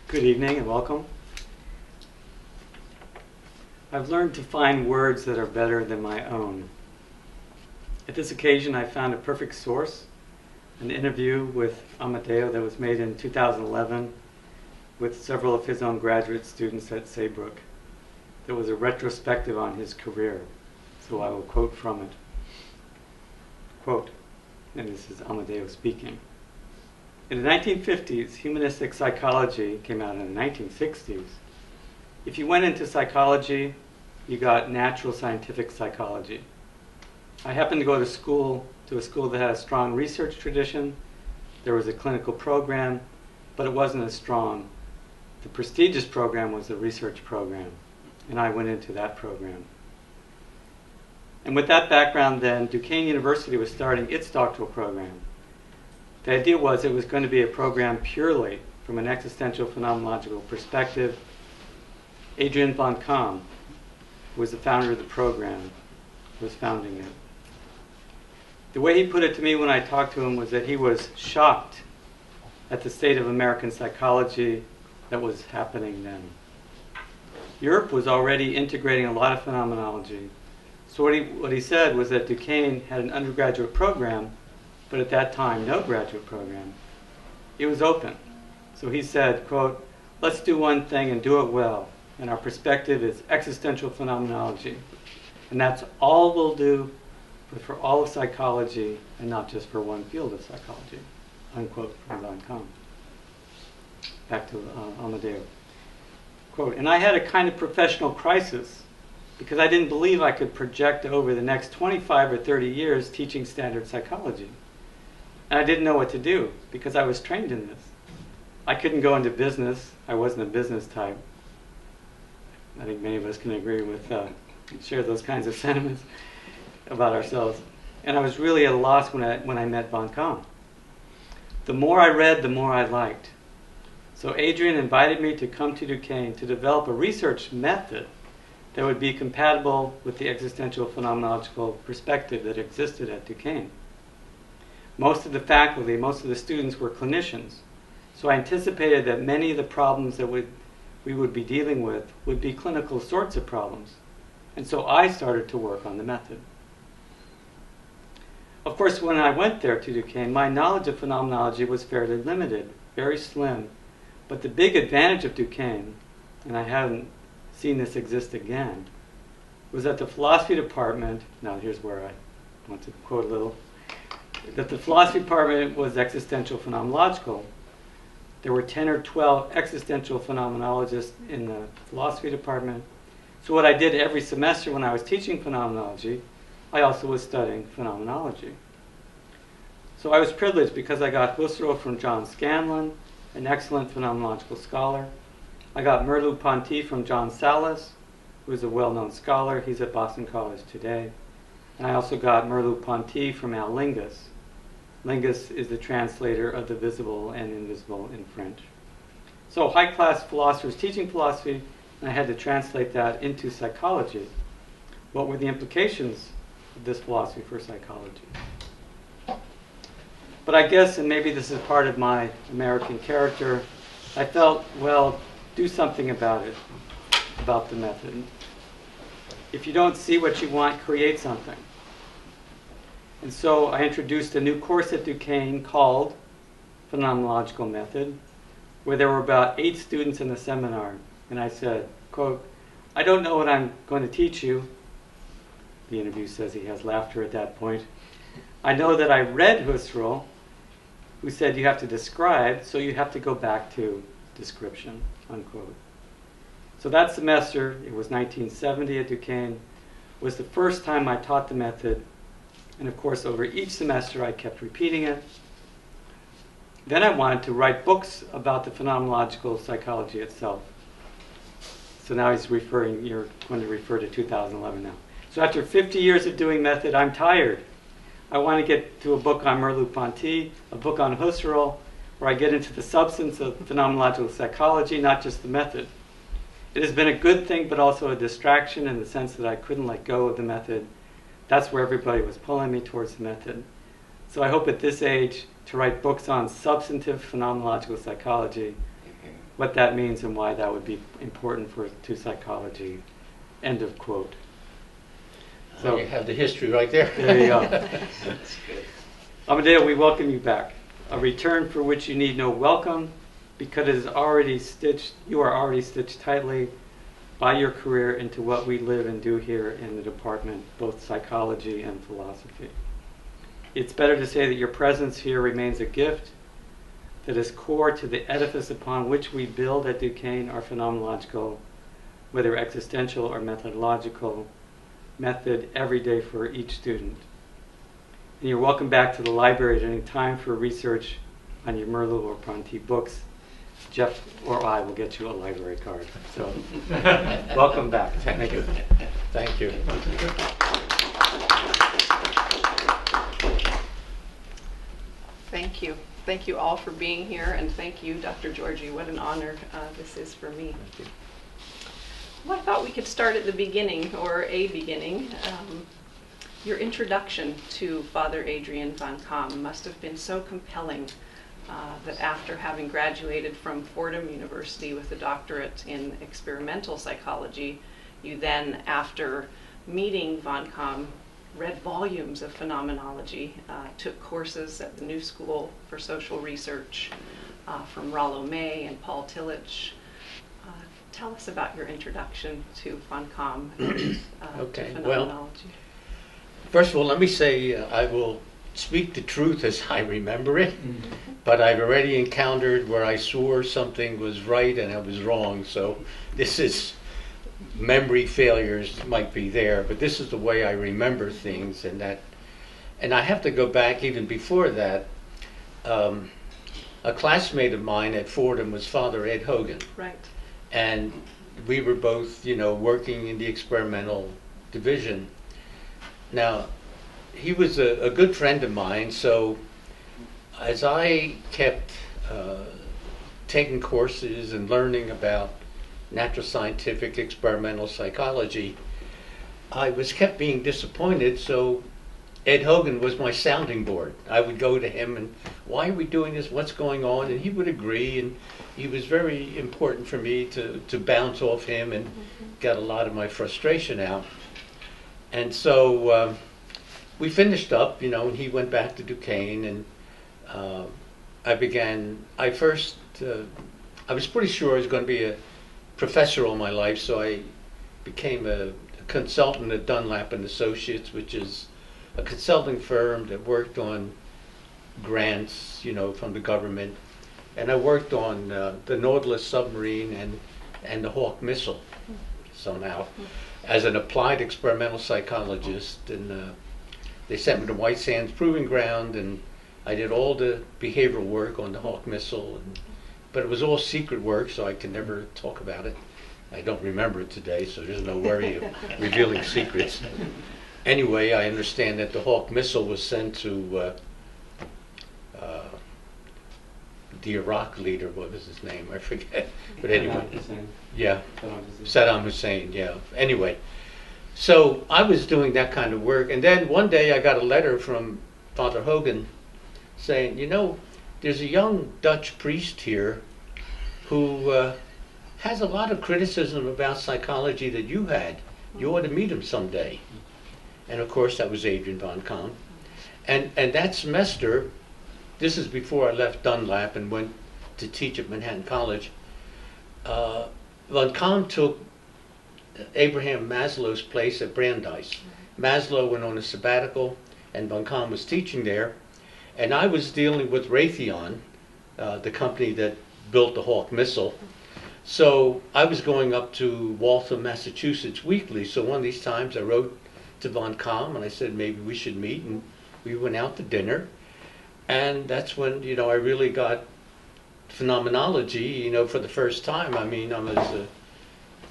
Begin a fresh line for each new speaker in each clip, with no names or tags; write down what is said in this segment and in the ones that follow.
Good evening and welcome. I've learned to find words that are better than my own. At this occasion, I found a perfect source, an interview with Amedeo that was made in 2011 with several of his own graduate students at Saybrook. There was a retrospective on his career, so I will quote from it. Quote, and this is Amedeo speaking. In the 1950s, humanistic psychology came out in the 1960s. If you went into psychology, you got natural scientific psychology. I happened to go to a school that had a strong research tradition. There was a clinical program, but it wasn't as strong. The prestigious program was the research program, and I went into that program. And with that background then, Duquesne University was starting its doctoral program. The idea was it was going to be a program purely from an existential phenomenological perspective. Adrian von Kaam, who was the founder of the program, was founding it. The way he put it to me when I talked to him was that he was shocked at the state of American psychology that was happening then. Europe was already integrating a lot of phenomenology. So what he said was that Duquesne had an undergraduate program, but at that time, no graduate program. It was open. So he said, quote, let's do one thing and do it well. And our perspective is existential phenomenology. And that's all we'll do, but for all of psychology and not just for one field of psychology. Unquote from von Kaam. Back to Amedeo. Quote, and I had a kind of professional crisis because I didn't believe I could project over the next 25 or 30 years teaching standard psychology. And I didn't know what to do because I was trained in this. I couldn't go into business. I wasn't a business type. I think many of us can agree with, share those kinds of sentiments about ourselves. And I was really at a loss when I met von Kaam. The more I read, the more I liked. So Adrian invited me to come to Duquesne to develop a research method that would be compatible with the existential phenomenological perspective that existed at Duquesne. Most of the faculty, most of the students were clinicians, so I anticipated that many of the problems that we would be dealing with would be clinical sorts of problems. And so I started to work on the method. Of course, when I went there to Duquesne, my knowledge of phenomenology was fairly limited, very slim. But the big advantage of Duquesne, and I haven't seen this exist again, was that the philosophy department, now here's where I want to quote a little, that the philosophy department was existential phenomenological. There were 10 or 12 existential phenomenologists in the philosophy department. So what I did every semester when I was teaching phenomenology, I also was studying phenomenology. So I was privileged because I got Husserl from John Scanlon, an excellent phenomenological scholar. I got Merleau-Ponty from John Salas, who is a well-known scholar. He's at Boston College today. And I also got Merleau-Ponty from Al Lingus. Lingus is the translator of the visible and invisible in French. So high-class philosophers teaching philosophy, and I had to translate that into psychology. What were the implications of this philosophy for psychology? But I guess, and maybe this is part of my American character, I felt, well, do something about it, about the method. If you don't see what you want, create something. And so I introduced a new course at Duquesne called Phenomenological Method, where there were about 8 students in the seminar. And I said, quote, I don't know what I'm going to teach you. The interview says he has laughter at that point. I know that I read Husserl, who said you have to describe, so you have to go back to description, unquote. So that semester, it was 1970 at Duquesne, was the first time I taught the method. And of course, over each semester, I kept repeating it. Then I wanted to write books about the phenomenological psychology itself. So now you're going to refer to 2011 now. So after 50 years of doing method, I'm tired. I want to get to a book on Merleau-Ponty, a book on Husserl, where I get into the substance of phenomenological psychology, not just the method. It has been a good thing, but also a distraction in the sense that I couldn't let go of the method. That's where everybody was pulling me towards the method. So I hope at this age to write books on substantive phenomenological psychology what that means and why that would be important to psychology. End of quote.
So you have the history right there.
There you go.
That's good.
Amedeo, we welcome you back. A return for which you need no welcome, because it is already stitched. You are already stitched tightly by your career into what we live and do here in the department, both psychology and philosophy. It's better to say that your presence here remains a gift that is core to the edifice upon which we build at Duquesne our phenomenological, whether existential or methodological, method every day for each student. And you're welcome back to the library at any time for research on your Merleau or Bronte books. Jeff or I will get you a library card. So, welcome back.
Thank you. Thank you.
Thank you. Thank you all for being here, and thank you, Dr. Giorgi. What an honor this is for me. Well, I thought we could start at the beginning, or a beginning. Your introduction to Father Adrian von Kaam must have been so compelling that after having graduated from Fordham University with a doctorate in experimental psychology, you then, after meeting von Kaam, read volumes of phenomenology, took courses at the New School for Social Research from Rollo May and Paul Tillich. Tell us about your introduction to von Kaam and
Okay,
to phenomenology.
well, first of all, let me say I will speak the truth as I remember it, but I've already encountered where I swore something was right and I was wrong, so this is memory failures might be there, but this is the way I remember things, and I have to go back even before that. A classmate of mine at Fordham was Father Ed Hogan.
Right.
And we were both, working in the experimental division. Now, he was a good friend of mine, so as I kept taking courses and learning about natural scientific experimental psychology, I was kept being disappointed, so Ed Hogan was my sounding board. I would go to him and, why are we doing this? What's going on? And he would agree, and he was very important for me to bounce off him and get a lot of my frustration out. And so we finished up, and he went back to Duquesne, and I was pretty sure I was going to be a professor all my life, so I became a consultant at Dunlap and Associates, which is a consulting firm that worked on grants, from the government. And I worked on the Nautilus submarine and the Hawk missile somehow as an applied experimental psychologist. And they sent me to White Sands Proving Ground, and I did all the behavioral work on the Hawk missile. But it was all secret work, so I can never talk about it. I don't remember it today, so there's no worry of revealing secrets. Anyway, I understand that the Hawk missile was sent to the Iraq leader. What was his name? I forget. But anyway, yeah, Saddam Hussein. Yeah. Anyway, so I was doing that kind of work, and then one day I got a letter from Father Hogan saying, there's a young Dutch priest here who has a lot of criticism about psychology that you had. You ought to meet him someday. And of course, that was Adrian von Kaam. And that semester, this is before I left Dunlap and went to teach at Manhattan College, von Kaam took Abraham Maslow's place at Brandeis. Maslow went on a sabbatical, and von Kaam was teaching there. And I was dealing with Raytheon, the company that built the Hawk missile. So I was going up to Waltham, Massachusetts weekly. So one of these times I wrote to von Kaam and I said maybe we should meet, and we went out to dinner. And that's when, I really got phenomenology, for the first time. I mean, I was a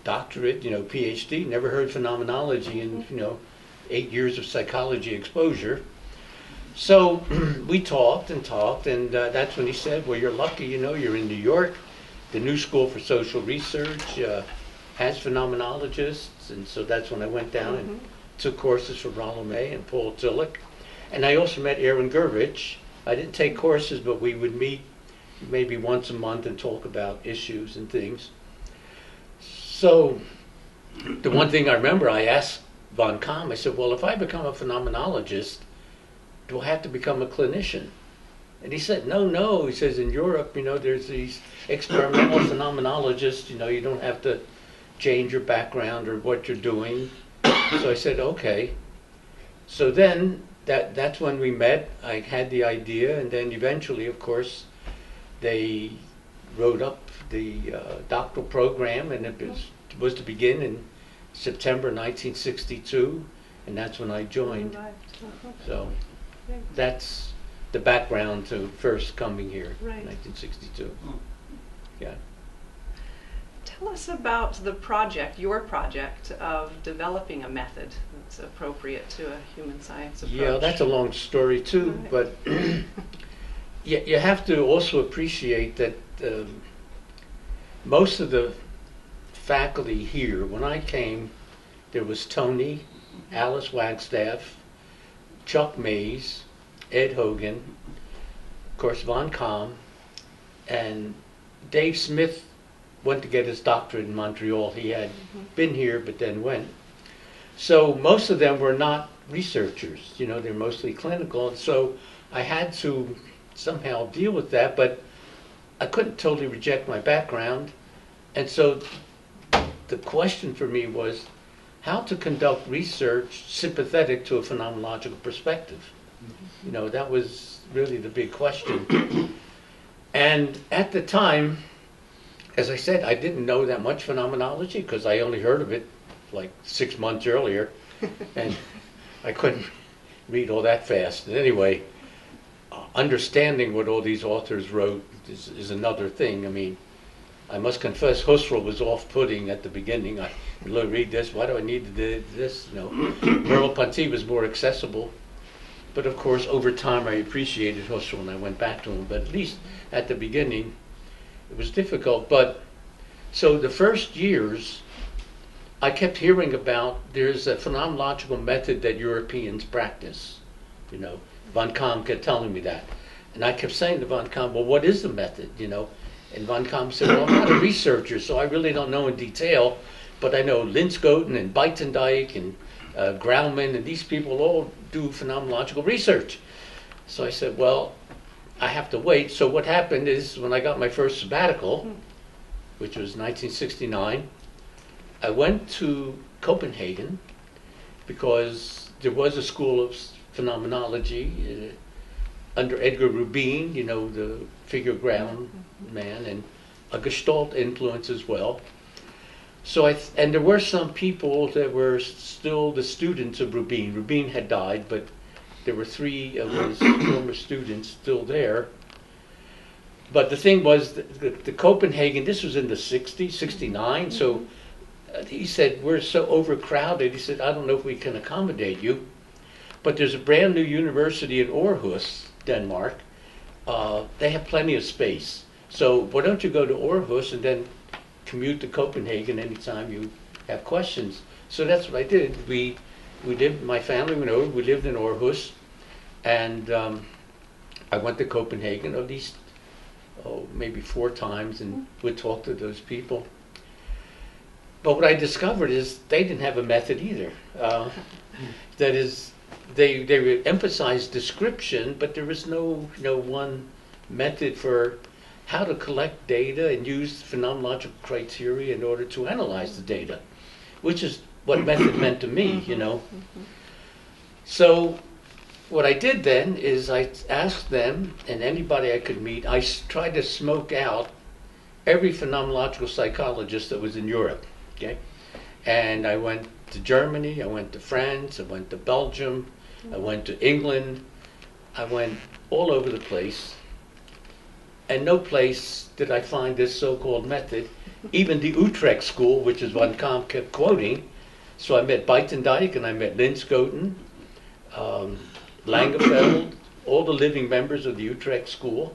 doctorate, PhD, never heard phenomenology in, 8 years of psychology exposure. So we talked, and that's when he said, well, you're lucky, you're in New York. The New School for Social Research has phenomenologists, and so that's when I went down and took courses for Rollo May and Paul Tillich. And I also met Aaron Gurvich. I didn't take courses, but we would meet, maybe once a month and talk about issues and things. So the one thing I remember, I asked von Kaam, I said, well, if I become a phenomenologist, do I have to become a clinician? And he said, no. He says, in Europe, there's these experimental phenomenologists, you don't have to change your background or what you're doing. So I said, okay. So then that's when we met. I had the idea, and then eventually, of course, they wrote up the doctoral program, and it was to begin in September 1962, and that's when I joined. So that's the background to first coming here in 1962. Yeah.
Tell us about the project, your project of developing a method that's appropriate to a human science approach.
Yeah, that's a long story too,
Right.
but you have to also appreciate that most of the faculty here, when I came, there was Tony, Alice Wagstaff, Chuck Mays, Ed Hogan, of course von Kaam, and Dave Smith went to get his doctorate in Montreal. He had been here but then went. So most of them were not researchers, they're mostly clinical, and so I had to somehow deal with that, but I couldn't totally reject my background. And so the question for me was how to conduct research sympathetic to a phenomenological perspective. That was really the big question. And at the time, as I said, I didn't know that much phenomenology because I only heard of it like 6 months earlier, and I couldn't read all that fast. And anyway, understanding what all these authors wrote is another thing. I mean, I must confess, Husserl was off-putting at the beginning. I read this, why do I need to do this? Merleau-Ponty was more accessible. But of course, over time, I appreciated Husserl and I went back to him. But at least at the beginning, it was difficult. But so the first years, I kept hearing about there's a phenomenological method that Europeans practice. Von Kaam kept telling me that. And I kept saying to von Kaam, well, what is the method, And von Kaam said, well, I'm not a researcher, so I really don't know in detail, but I know Linschoten and Buitendijk and Grauman, and these people all do phenomenological research. So I said, well, I have to wait. So what happened is when I got my first sabbatical, which was 1969, I went to Copenhagen because there was a school of phenomenology under Edgar Rubin, the figure ground man, and a Gestalt influence as well. So and there were some people that were still the students of Rubin. Rubin had died, but there were 3 of his former students still there. But the thing was, the Copenhagen, this was in the 60s, 69, so he said, we're so overcrowded, he said, I don't know if we can accommodate you, but there's a brand new university in Aarhus, Denmark. They have plenty of space. So why don't you go to Aarhus and then commute to Copenhagen anytime you have questions. So that's what I did. We lived, my family went over, we lived in Aarhus, and I went to Copenhagen at least, maybe 4 times and would talk to those people. But what I discovered is they didn't have a method either. That is, they would emphasize description, but there was no one method for how to collect data and use phenomenological criteria in order to analyze the data, which is what method meant to me, So what I did then is I asked them, and anybody I could meet, I tried to smoke out every phenomenological psychologist that was in Europe, okay? And I went to Germany, I went to France, I went to Belgium, I went to England, I went all over the place. And no place did I find this so-called method. Even the Utrecht school, which is what Kaam kept quoting. So I met Buitendijk and I met Linschoten, Langeveld, all the living members of the Utrecht school,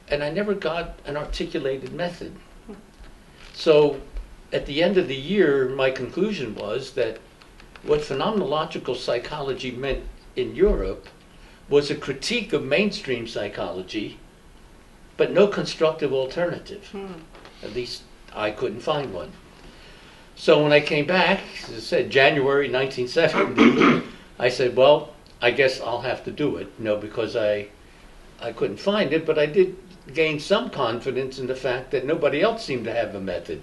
and I never got an articulated method. So at the end of the year, my conclusion was that what phenomenological psychology meant in Europe was a critique of mainstream psychology but no constructive alternative. At least I couldn't find one. So when I came back, as I said, January 1970, I said, well, I guess I'll have to do it, because I couldn't find it, but I did gain some confidence in the fact that nobody else seemed to have a method.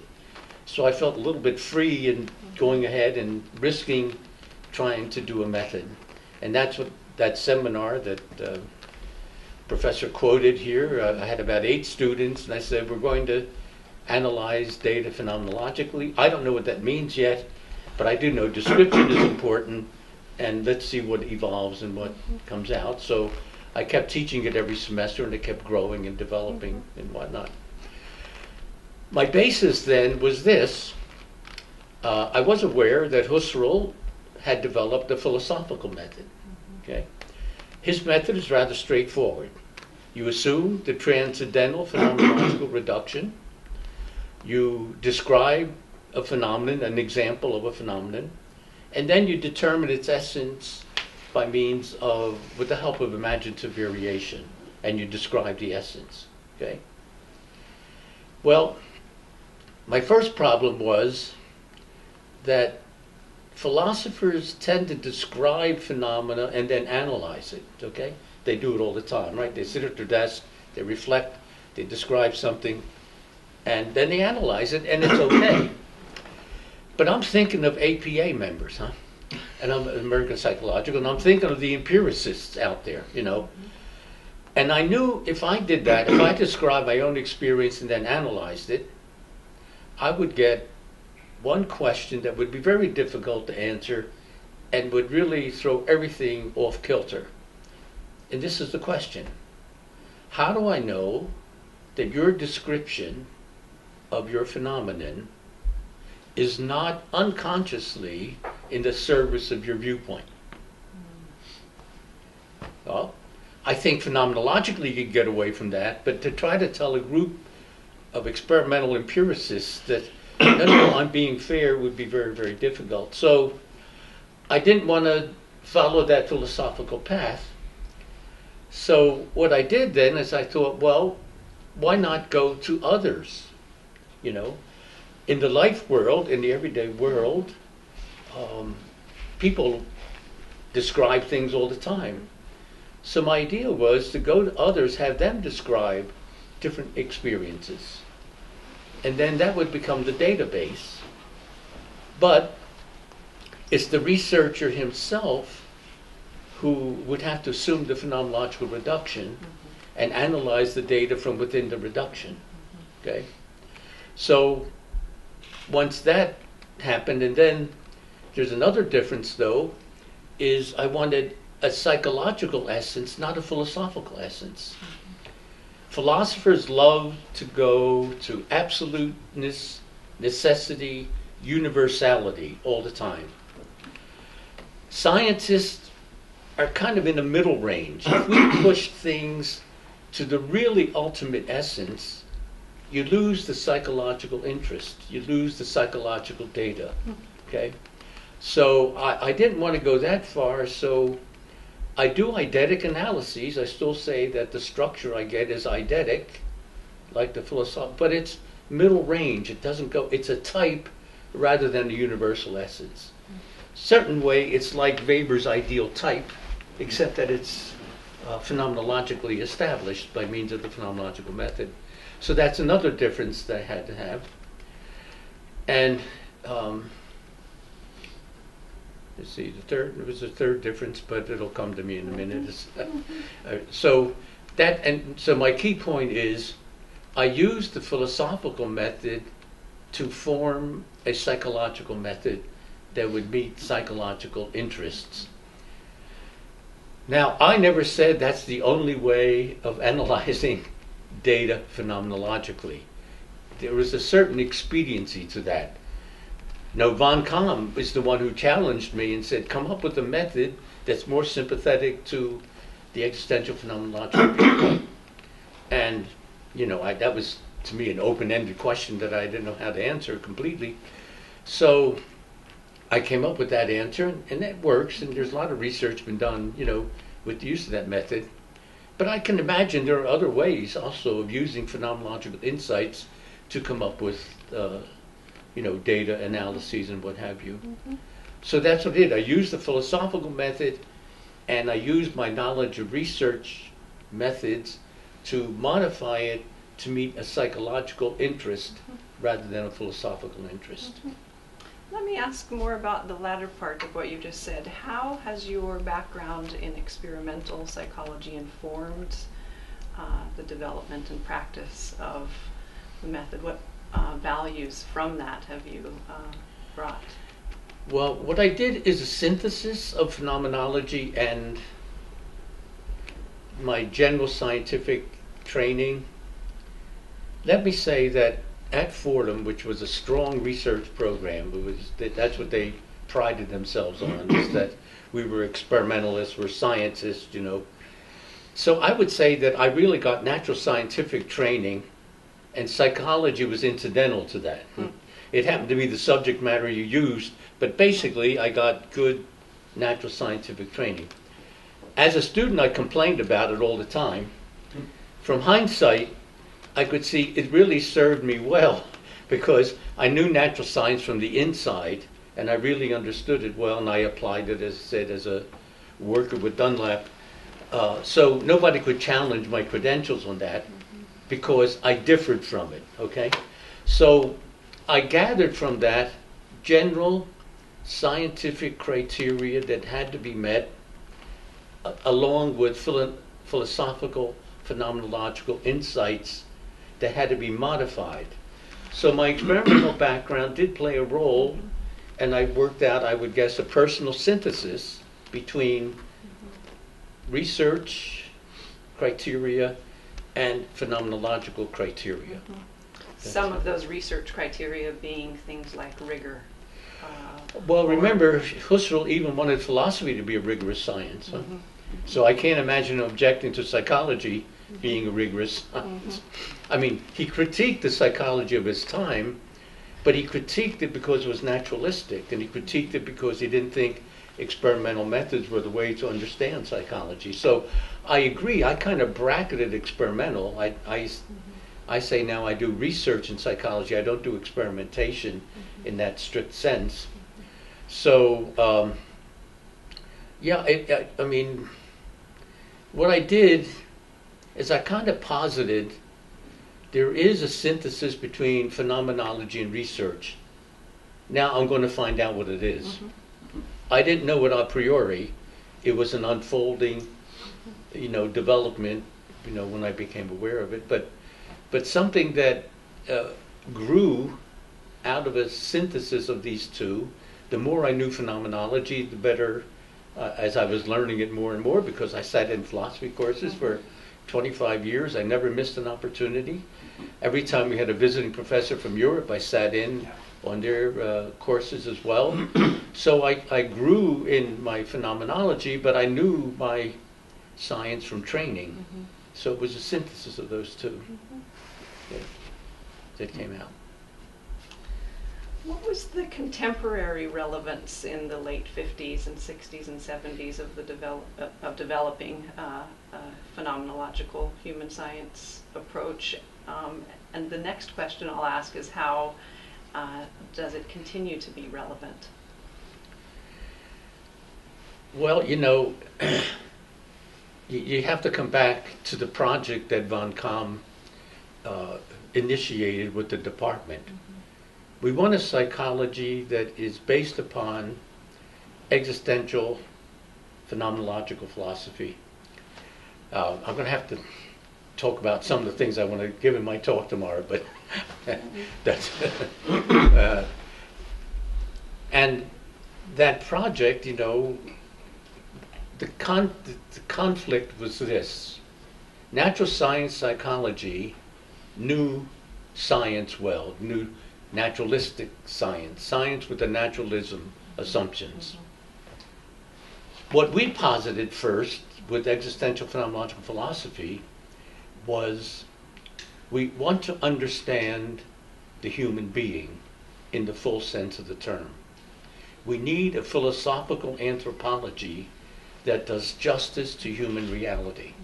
So I felt a little bit free in going ahead and risking trying to do a method. And that's what that seminar that professor quoted here, I had about 8 students, and I said, we're going to analyze data phenomenologically. I don't know what that means yet, but I do know description is important, and let's see what evolves and what comes out. So I kept teaching it every semester, and it kept growing and developing and whatnot. My basis then was this. I was aware that Husserl had developed a philosophical method. Okay? His method is rather straightforward. You assume the transcendental phenomenological reduction. You describe a phenomenon, an example of a phenomenon, and then you determine its essence by means of, with the help of imaginative variation, and you describe the essence. Okay? Well, my first problem was that philosophers tend to describe phenomena and then analyze it. Okay? They do it all the time, right? They sit at their desk, they reflect, they describe something, and then they analyze it, and it's okay. But I'm thinking of APA members, and I'm American Psychological, and I'm thinking of the empiricists out there, And I knew if I did that, if I described my own experience and then analyzed it, I would get one question that would be very difficult to answer and would really throw everything off kilter. And this is the question. How do I know that your description of your phenomenon is not unconsciously in the service of your viewpoint? Well, I think phenomenologically you can get away from that, but to try to tell a group of experimental empiricists that, no, I'm being fair would be very, very difficult. So I didn't want to follow that philosophical path. So what I did then is I thought, well, why not go to others? In the life world, in the everyday world, people describe things all the time. So my idea was to go to others, have them describe different experiences. And then that would become the database. But it's the researcher himself who would have to assume the phenomenological reduction and analyze the data from within the reduction. Okay? So once that happened, and then there's another difference though, is I wanted a psychological essence, not a philosophical essence. Philosophers love to go to absoluteness, necessity, universality all the time. Scientists are kind of in the middle range. If we push things to the really ultimate essence, you lose the psychological interest. You lose the psychological data. Okay? So I didn't want to go that far, so I do eidetic analyses. I still say that the structure I get is eidetic, like the philosophy, but it's middle range. It doesn't go, it's a type rather than a universal essence. Certain way, it's like Weber's ideal type, except that it's phenomenologically established by means of the phenomenological method. So that's another difference that I had to have. And let's see, there was a third difference, but it'll come to me in a minute. So my key point is, I used the philosophical method to form a psychological method that would meet psychological interests. Now, I never said that's the only way of analyzing data phenomenologically. There was a certain expediency to that. No, von Kaam is the one who challenged me and said, come up with a method that's more sympathetic to the existential phenomenological viewpoint. And, that was, to me, an open-ended question that I didn't know how to answer completely. So I came up with that answer, and that works, and there's a lot of research been done, with the use of that method. But I can imagine there are other ways also of using phenomenological insights to come up with, data analyses and what have you. So that's what I did. I used the philosophical method, and I used my knowledge of research methods to modify it to meet a psychological interest rather than a philosophical interest.
Let me ask more about the latter part of what you just said. How has your background in experimental psychology informed the development and practice of the method? What values from that have you brought?
Well, what I did is a synthesis of phenomenology and my general scientific training. Let me say that at Fordham, which was a strong research program, that's what they prided themselves on, is that we were experimentalists, we're scientists, So I would say that I really got natural scientific training, and psychology was incidental to that. It happened to be the subject matter you used, but basically I got good natural scientific training. As a student, I complained about it all the time. From hindsight, I could see it really served me well because I knew natural science from the inside, and I really understood it well, and I applied it, as I said, as a worker with Dunlap. So nobody could challenge my credentials on that because I differed from it, okay? So I gathered from that general scientific criteria that had to be met, along with philosophical, phenomenological insights that had to be modified. So my experimental background did play a role, and I worked out, I would guess, a personal synthesis between research criteria and phenomenological criteria.
Some of those research criteria being things like rigor.
Well, remember, Husserl even wanted philosophy to be a rigorous science. Huh? So I can't imagine objecting to psychology being a rigorous science. I mean, he critiqued the psychology of his time, but he critiqued it because it was naturalistic, and he critiqued it because he didn't think experimental methods were the way to understand psychology. So I agree, I kind of bracketed experimental. I say now I do research in psychology, I don't do experimentation in that strict sense. So, I mean, what I did is I kind of posited there is a synthesis between phenomenology and research. Now I'm going to find out what it is. I didn't know it a priori. It was an unfolding, development, when I became aware of it. But something that grew out of a synthesis of these two. The more I knew phenomenology, the better, as I was learning it more and more, because I sat in philosophy courses for 25 years. I never missed an opportunity. Every time we had a visiting professor from Europe, I sat in on their courses as well. So I grew in my phenomenology, but I knew my science from training. So it was a synthesis of those two that came out.
What was the contemporary relevance in the late 50s and 60s and 70s of the developing phenomenological human science approach? And the next question I'll ask is how does it continue to be relevant?
Well, you have to come back to the project that von Kaam initiated with the department. We want a psychology that is based upon existential phenomenological philosophy. I'm going to have to talk about some of the things I want to give in my talk tomorrow, but that's and that project, the conflict was this. Natural science psychology knew science well, knew naturalistic science, science with the naturalism assumptions. What we posited first with existential phenomenological philosophy was we want to understand the human being in the full sense of the term. We need a philosophical anthropology that does justice to human reality.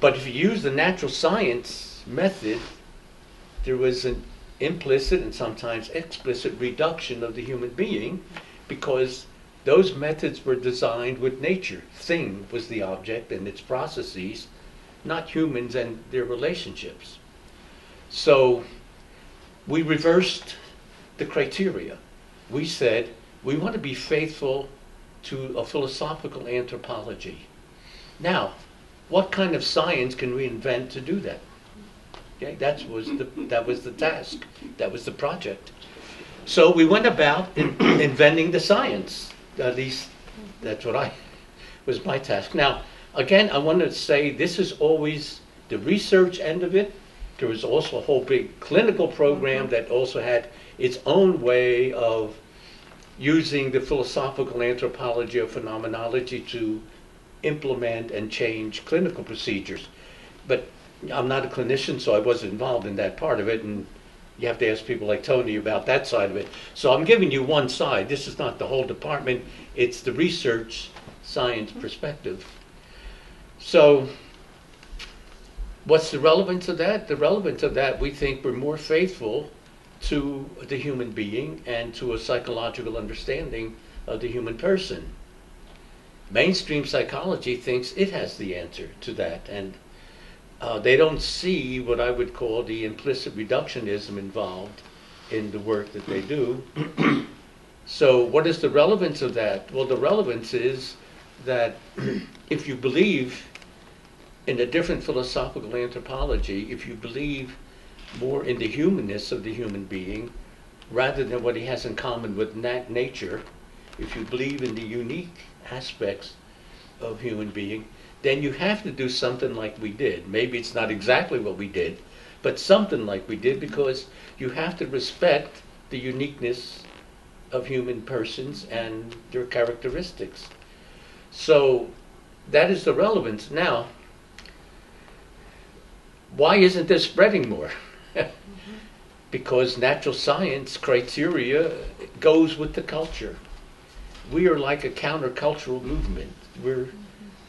But if you use the natural science method, there was an implicit and sometimes explicit reduction of the human being, because those methods were designed with nature. Thing was the object and its processes, not humans and their relationships. So we reversed the criteria. We said we want to be faithful to a philosophical anthropology. Now, what kind of science can we invent to do that? Okay, that was the task. That was the project. So we went about inventing the science. At least that's what was my task. Now, again, I want to say this is always the research end of it. There was also a whole big clinical program that also had its own way of using the philosophical anthropology of phenomenology to implement and change clinical procedures. But I'm not a clinician, so I wasn't involved in that part of it, and you have to ask people like Tony about that side of it. So I'm giving you one side. This is not the whole department. It's the research science perspective. So what's the relevance of that? The relevance of that, we think we're more faithful to the human being and to a psychological understanding of the human person. Mainstream psychology thinks it has the answer to that, and they don't see what I would call the implicit reductionism involved in the work that they do. So what is the relevance of that? Well, the relevance is that if you believe in a different philosophical anthropology, if you believe more in the humanness of the human being rather than what he has in common with nature, if you believe in the unique aspects of human being, then you have to do something like we did. Maybe it's not exactly what we did, but something like we did, because you have to respect the uniqueness of human persons and their characteristics. So that is the relevance. Now, why isn't this spreading more? Because natural science criteria goes with the culture. We are like a countercultural movement.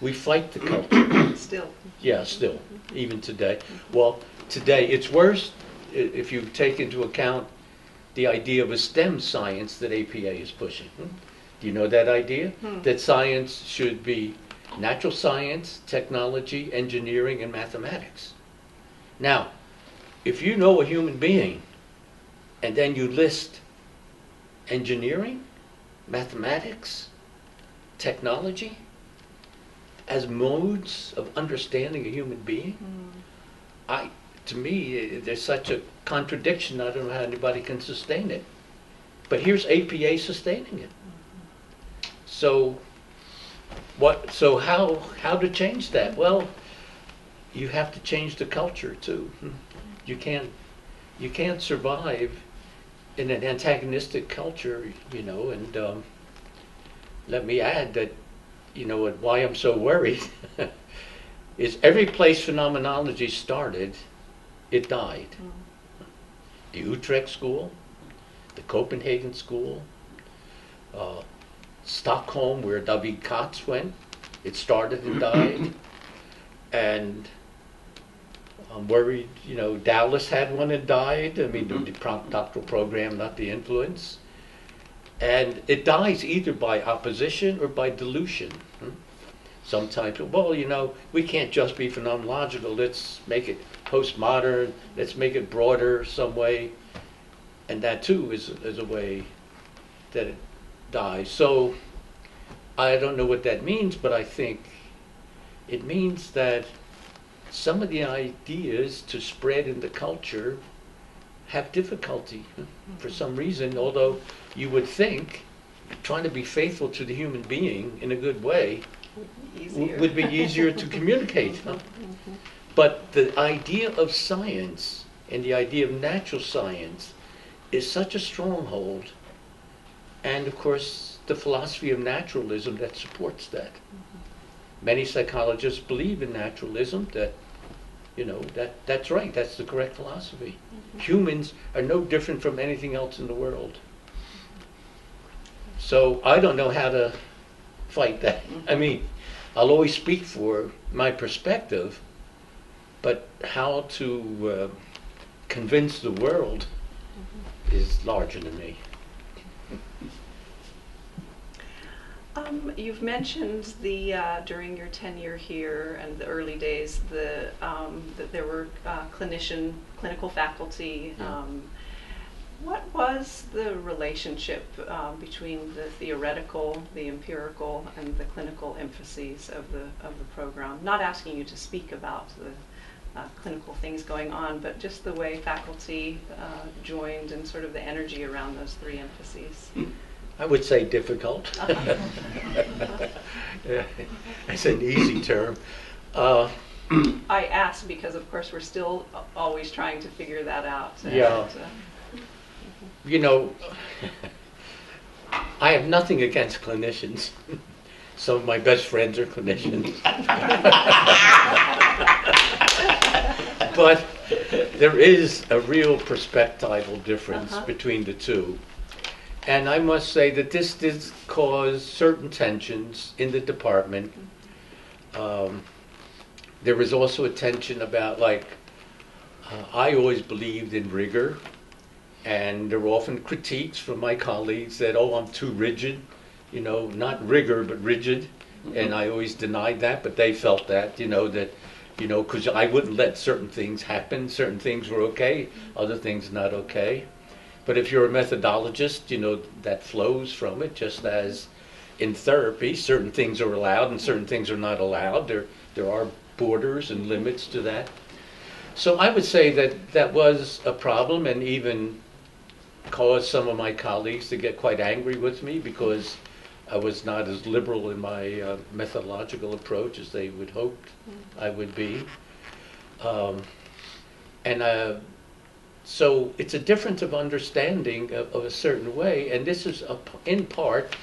We fight the culture.
Still.
Yeah, still, even today. Well, today it's worse if you take into account the idea of a STEM science that APA is pushing. Do you know that idea? That science should be natural science, technology, engineering, and mathematics. Now, if you know a human being and then you list engineering, mathematics, technology as modes of understanding a human being, to me, there's such a contradiction, I don't know how anybody can sustain it. But here's APA sustaining it. So how to change that? Well, you have to change the culture too. You can't survive in an antagonistic culture, and let me add that, why I'm so worried is every place phenomenology started, it died. The Utrecht School, the Copenhagen School, Stockholm, where David Katz went, it started and died. And I'm worried, Dallas had one and died. I mean, the doctoral program, not the influence. And it dies either by opposition or by dilution. Sometimes, we can't just be phenomenological. Let's make it postmodern. Let's make it broader some way. And that, too, is a way that it dies. So I don't know what that means, but I think it means that some of the ideas to spread in the culture have difficulty for some reason, although you would think trying to be faithful to the human being in a good way would be easier to communicate. But the idea of science and the idea of natural science is such a stronghold, and of course the philosophy of naturalism that supports that. Many psychologists believe in naturalism, that that's right, that's the correct philosophy. Humans are no different from anything else in the world. So I don't know how to fight that. I mean, I'll always speak for my perspective, But how to convince the world is larger than me.
You've mentioned the during your tenure here and the early days, that there were clinical faculty.
Yeah.
What was the relationship between the theoretical, the empirical, and the clinical emphases of the program? Not asking you to speak about the clinical things going on, but just the way faculty joined and sort of the energy around those three emphases.
I would say difficult. That's an easy term.
I ask because, of course, we're still always trying to figure that out.
Yeah. You know, I have nothing against clinicians. Some of my best friends are clinicians. But there is a real perspectival difference between the two. And I must say that this did cause certain tensions in the department. There was also a tension about, like, I always believed in rigor, and there were often critiques from my colleagues that, oh, I'm too rigid, you know, not rigor, but rigid. And I always denied that, but they felt that, you know, because I wouldn't let certain things happen. Certain things were okay, other things not okay. But if you're a methodologist, you know, that flows from it, just as in therapy, certain things are allowed and certain things are not allowed. There are borders and limits to that. So I would say that that was a problem, and even caused some of my colleagues to get quite angry with me because I was not as liberal in my methodological approach as they would hope I would be. So it's a difference of understanding of a certain way, and this is in part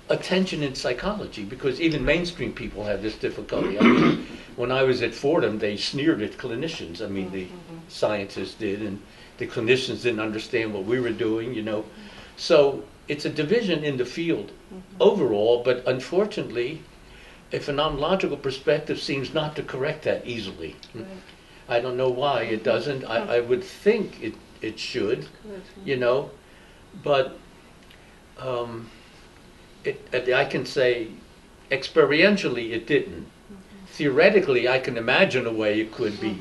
a tension in psychology, because even mainstream people have this difficulty. I mean, when I was at Fordham, they sneered at clinicians. I mean, the scientists did, and the clinicians didn't understand what we were doing, you know. So it's a division in the field overall, but unfortunately, a phenomenological perspective seems not to correct that easily. Right. I don't know why it doesn't. I would think it should, you know, but I can say experientially it didn't. Theoretically, I can imagine a way it could be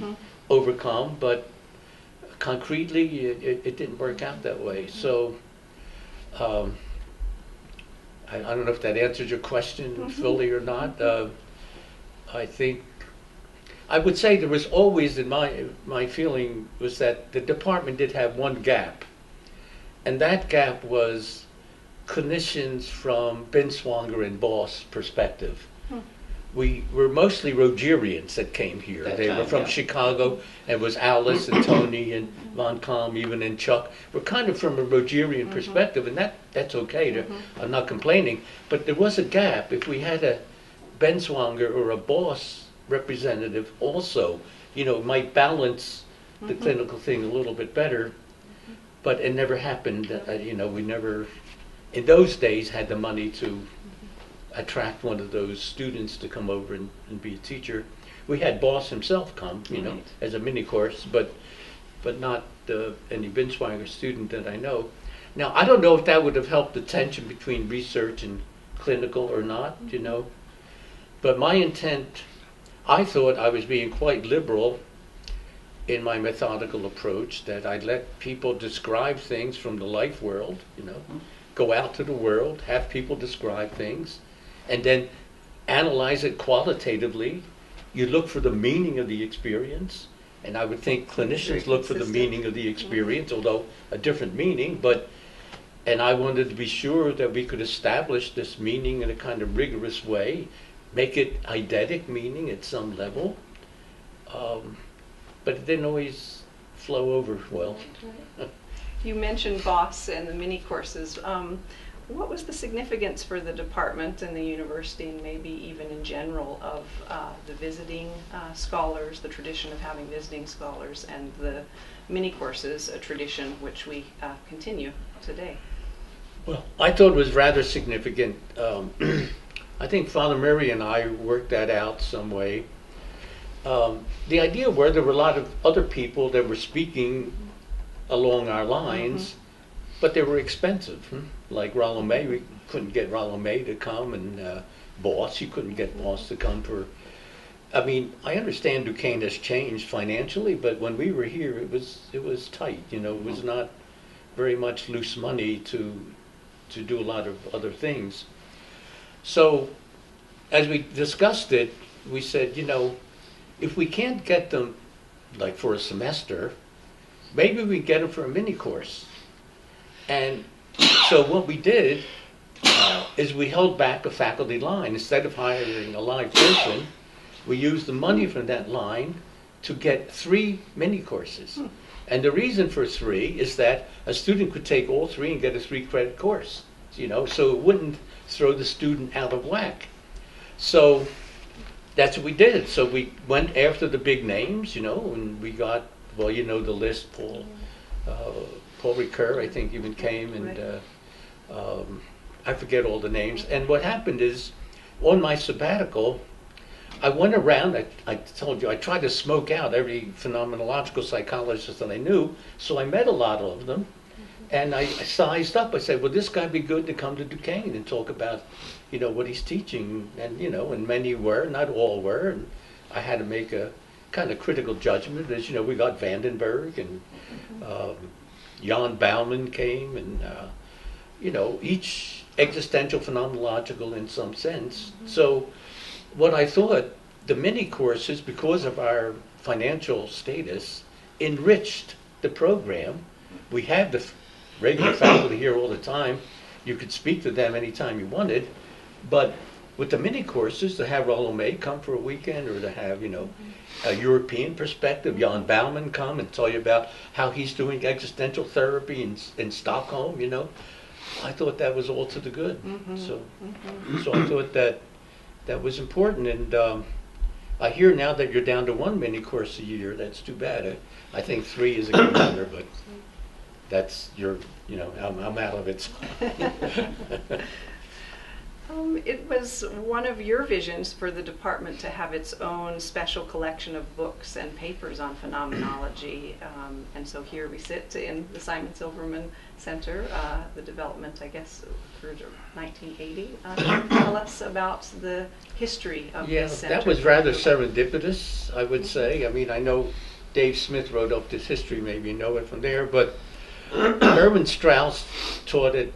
overcome, but concretely, it didn't work out that way. So I don't know if that answers your question fully or not. I think I would say there was always, in my feeling, was that the department did have one gap, and that gap was clinicians from Binswanger and Boss perspective. We were mostly Rogerians that came here. They were from Chicago, and it was Alice and Tony and Von Kaam, even, and Chuck. We're kind of from a Rogerian perspective, and that's okay. I'm not complaining. But there was a gap. If we had a Binswanger or a Boss representative also, you know, might balance the clinical thing a little bit better. But it never happened. You know, we never, in those days, had the money to attract one of those students to come over and be a teacher. We had Boss himself come, you know, as a mini course, but not any Binswanger student that I know. Now, I don't know if that would have helped the tension between research and clinical or not, you know. But my intent, I thought I was being quite liberal in my methodical approach, that I'd let people describe things from the life world, you know, go out to the world, have people describe things, and then analyze it qualitatively. You look for the meaning of the experience, and I would think clinicians look for the meaning of the experience, although a different meaning, and I wanted to be sure that we could establish this meaning in a kind of rigorous way, make it eidetic meaning at some level, but it didn't always flow over well.
You mentioned Boss and the mini courses. What was the significance for the department and the university, and maybe even in general, of the visiting scholars, the tradition of having visiting scholars, and the mini courses, a tradition which we continue today?
Well, I thought it was rather significant. I think Father Murray and I worked that out some way. the idea were there were a lot of other people that were speaking along our lines, but they were expensive. Like Rollo May, we couldn't get Rollo May to come, and Boss, you couldn't get Boss to come for. I mean, I understand Duquesne has changed financially, but when we were here, it was tight. You know, it was not very much loose money to do a lot of other things. So, as we discussed it, we said, you know, if we can't get them, like for a semester, maybe we get them for a mini course. And so what we did is we held back a faculty line. Instead of hiring a live person, we used the money from that line to get 3 mini courses. And the reason for 3 is that a student could take all 3 and get a 3-credit course, you know, so it wouldn't throw the student out of whack. So that's what we did. So we went after the big names, you know, and we got, well, you know the list, Paul Ricoeur, I think, even came, and I forget all the names. And what happened is, on my sabbatical, I went around, I told you, I tried to smoke out every phenomenological psychologist that I knew, so I met a lot of them, and I sized up. I said, would this guy be good to come to Duquesne and talk about, you know, what he's teaching? And, you know, and many were, not all were, and I had to make a kind of critical judgment. As you know, we got Vandenberg, and Jan Bauman came, and, you know, each existential phenomenological in some sense. So what I thought, the mini courses, because of our financial status, enriched the program. We had the regular faculty here all the time. You could speak to them anytime you wanted. But with the mini courses, to have Rollo May come for a weekend, or to have, you know, a European perspective, Jan Bauman come and tell you about how he's doing existential therapy in Stockholm, you know, I thought that was all to the good. So I thought that was important. And I hear now that you're down to 1 mini course a year. That's too bad. I think 3 is a good number, but that's your, you know, I'm out of it.
It was one of your visions for the department to have its own special collection of books and papers on phenomenology. And so here we sit in the Simon Silverman Center, the development, I guess, for 1980. Tell us about the history of this center.
That was rather serendipitous, I would say. I mean, I know Dave Smith wrote up this history, maybe you know it from there, but Erwin Strauss taught it,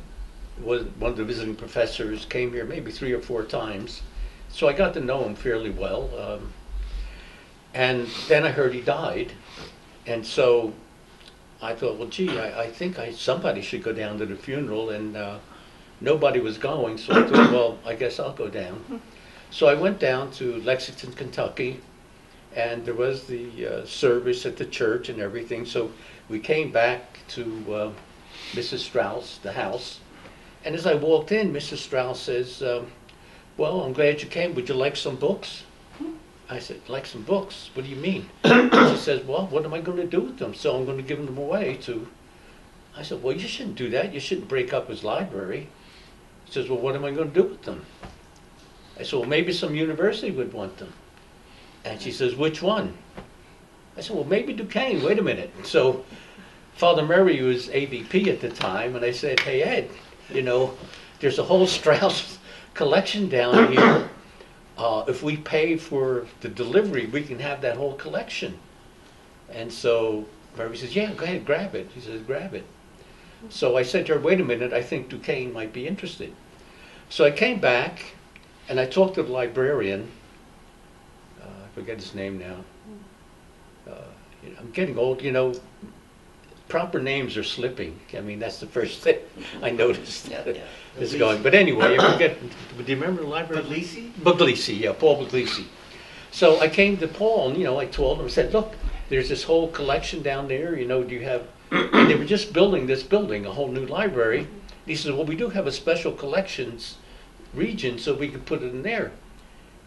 was one of the visiting professors, came here maybe 3 or 4 times. So I got to know him fairly well. And then I heard he died. And so I thought, well, gee, I think somebody should go down to the funeral, and nobody was going. So I thought, well, I guess I'll go down. So I went down to Lexington, Kentucky, and there was the service at the church and everything. So we came back to Mrs. Strauss, the house. And as I walked in, Mrs. Strauss says, well, I'm glad you came. Would you like some books? I said, like some books? What do you mean? She says, well, what am I going to do with them? So I'm going to give them away to... I said, well, you shouldn't do that. You shouldn't break up his library. She says, well, what am I going to do with them? I said, well, maybe some university would want them. And she says, which one? I said, well, maybe Duquesne. Wait a minute. So Father Murray was AVP at the time, and I said, hey, Ed, you know, there's a whole Strauss collection down here. If we pay for the delivery, we can have that whole collection. And so Murray says, yeah, go ahead, grab it. He says, grab it. So I said to her, wait a minute, I think Duquesne might be interested. So I came back, and I talked to the librarian. I forget his name now. You know, I'm getting old, you know. Proper names are slipping. I mean, that's the first thing I noticed. Is going. But anyway, I forget. Do you remember the library? Puglisi, yeah, Paul Puglisi. So I came to Paul, and you know, I told him, I said, look, there's this whole collection down there. You know, do you have? And they were just building this building, a whole new library. He says, well, we do have a special collections region, so we could put it in there.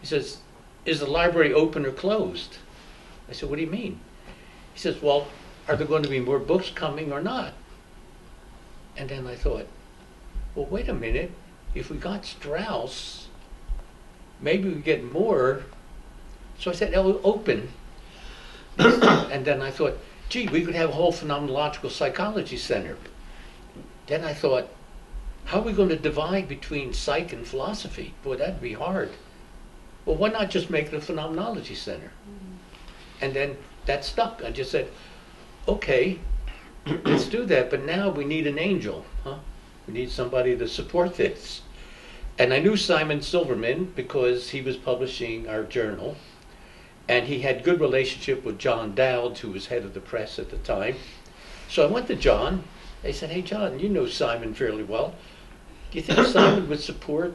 He says, is the library open or closed? I said, what do you mean? He says, well, are there going to be more books coming or not? And then I thought, well, wait a minute. If we got Strauss, maybe we get more So I said, oh, open. And then I thought, gee, we could have a whole phenomenological psychology center. Then I thought, how are we going to divide between psych and philosophy? Boy, that'd be hard. Well, why not just make it a phenomenology center? And then that stuck. I just said, okay, let's do that. But now we need an angel, huh? We need somebody to support this. And I knew Simon Silverman because he was publishing our journal. And he had good relationship with John Dowd, who was head of the press at the time. So I went to John. They said, hey, John, you know Simon fairly well. Do you think Simon would support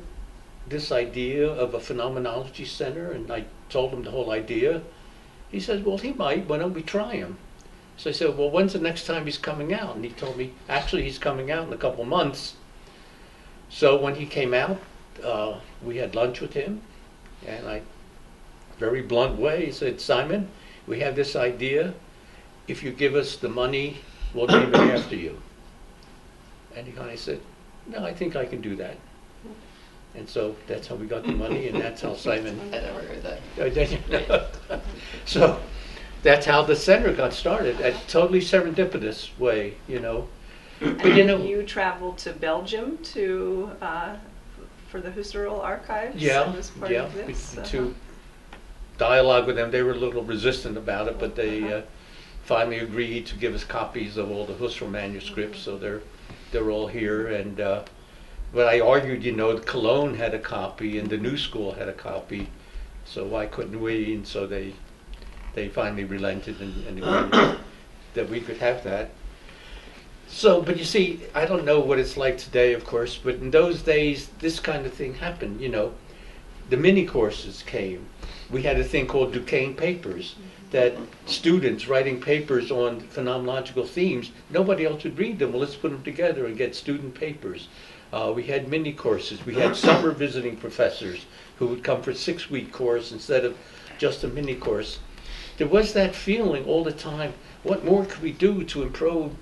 this idea of a phenomenology center? And I told him the whole idea. He says, well, he might. Why don't we try him? So I said, well, when's the next time he's coming out? And he told me, actually, he's coming out in a couple months. So when he came out, we had lunch with him. And I, very blunt way, said, Simon, we have this idea. If you give us the money, we'll name it after you. And he kind of said, no, I think I can do that. And so that's how we got the money, and that's how Simon...
I never heard that.
So that's how the center got started, a totally serendipitous way, you know. But you know...
You traveled to Belgium to for the Husserl archives?
Yeah,
as part
yeah,
of this?
to dialogue with them. They were a little resistant about it, but they finally agreed to give us copies of all the Husserl manuscripts, so they're all here. And but I argued, you know, Cologne had a copy and the New School had a copy, so why couldn't we? And so they finally relented and agreed that we could have that. So, but you see, I don't know what it's like today, of course, but in those days, this kind of thing happened, you know. The mini courses came. We had a thing called Duquesne papers, that students writing papers on phenomenological themes, nobody else would read them. Well, let's put them together and get student papers. We had mini courses. We had summer visiting professors who would come for a 6-week course instead of just a mini course. There was that feeling all the time, what more could we do to improve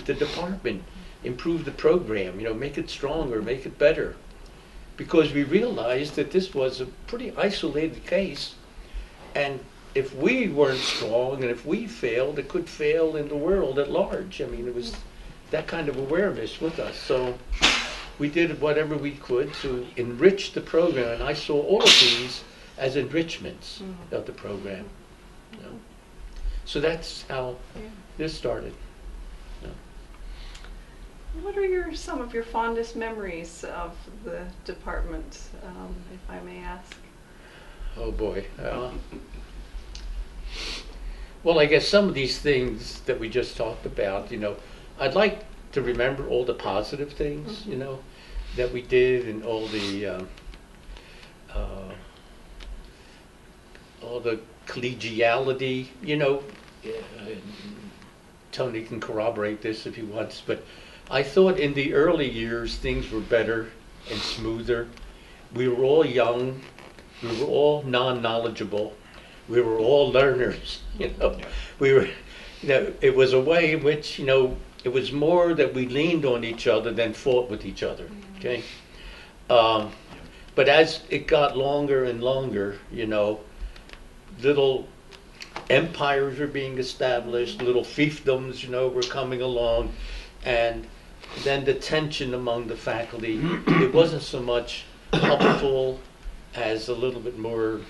the department, improve the program, you know, make it stronger, make it better? Because we realized that this was a pretty isolated case, and if we weren't strong and if we failed, it could fail in the world at large. I mean, it was that kind of awareness with us. So we did whatever we could to enrich the program, and I saw all of these as enrichments of the program. You know? So that's how this started.
What are some of your fondest memories of the department, if I may ask?
Oh boy. Well, I guess some of these things that we just talked about, you know, I'd like to remember all the positive things, you know, that we did, and all the collegiality, you know. Tony can corroborate this if he wants, but I thought in the early years things were better and smoother. We were all young, we were all non-knowledgeable, we were all learners, you know. We were, you know, it was a way in which, you know, it was more that we leaned on each other than fought with each other, okay? But as it got longer and longer, you know, little empires were being established, little fiefdoms, you know, were coming along, and then the tension among the faculty, it wasn't so much helpful as a little bit more,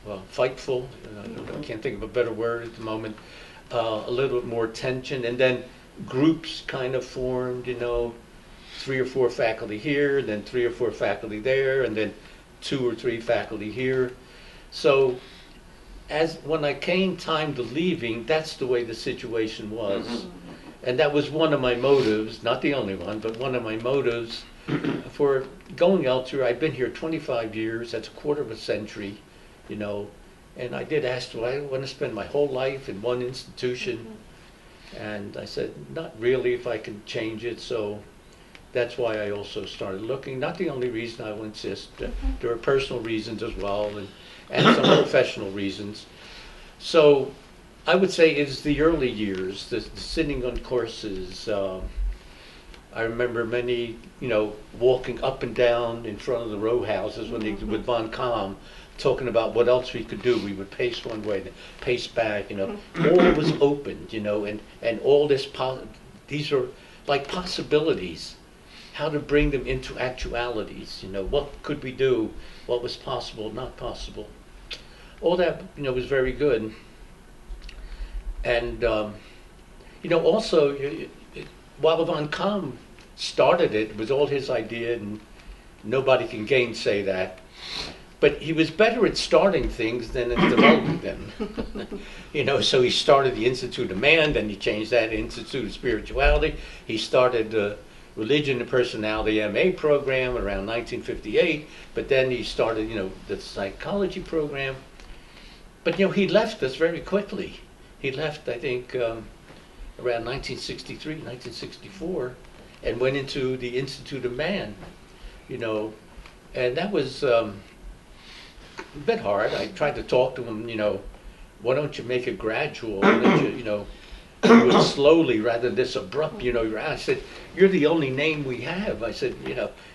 well, fightful. I can't think of a better word at the moment. A little bit more tension, and then groups kind of formed, you know, 3 or 4 faculty here, then 3 or 4 faculty there, and then 2 or 3 faculty here. So when I came time to leaving, that's the way the situation was. And that was one of my motives, not the only one, but one of my motives for going elsewhere. I've been here 25 years, that's a quarter of a century, you know, and I did ask, do I want to spend my whole life in one institution? And I said, not really, if I can change it. So that's why I also started looking. Not the only reason, I will insist. There are personal reasons as well, and some professional reasons. So I would say it's the early years, the sitting on courses, I remember many, walking up and down in front of the row houses when they with von Kaam, talking about what else we could do. We would pace one way, then pace back. All was open. And all this. These are like possibilities. How to bring them into actualities. What could we do? What was possible? Not possible. All that was very good. And also. While von Kaam started it was all his idea, and nobody can gainsay that. But he was better at starting things than at developing them. So he started the Institute of Man, then he changed that to Institute of Spirituality. He started the Religion and Personality MA program around 1958, but then he started, the psychology program. But, he left us very quickly. He left, I think, around 1963, 1964, and went into the Institute of Man, and that was a bit hard. I tried to talk to him, why don't you make it gradual? Why don't you, do it slowly rather than this abrupt, I said, you're the only name we have. I said,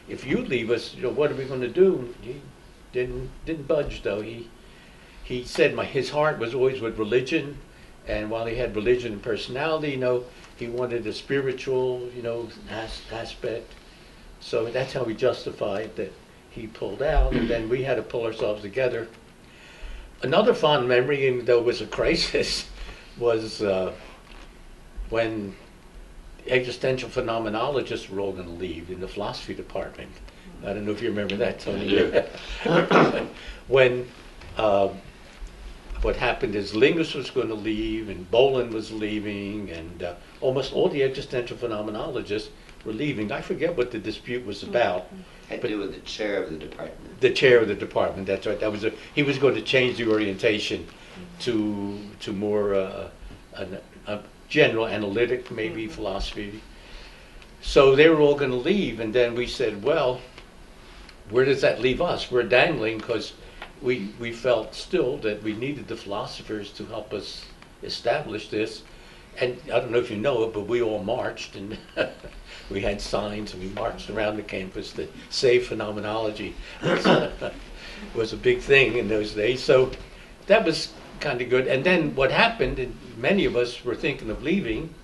if you leave us, what are we going to do? He didn't budge, though. He said his heart was always with religion. And while he had religion and personality, he wanted a spiritual, aspect. So that's how he justified that he pulled out, and then we had to pull ourselves together. Another fond memory, even though it was a crisis, was when existential phenomenologists were all going to leave in the philosophy department. I don't know if you remember that, Tony. When what happened is Lingus was going to leave, and Bolin was leaving, and almost all the existential phenomenologists were leaving. I forget what the dispute was about.
Had to do with the chair of the department.
The chair of the department, that's right. He was going to change the orientation to more a general analytic, maybe philosophy. So they were all going to leave, and then we said, well, where does that leave us? We're dangling because we felt still that we needed the philosophers to help us establish this. And I don't know if you know it, but we all marched, and we had signs, and we marched around the campus that save phenomenology. Was a big thing in those days. So that was kind of good. And then what happened, and many of us were thinking of leaving,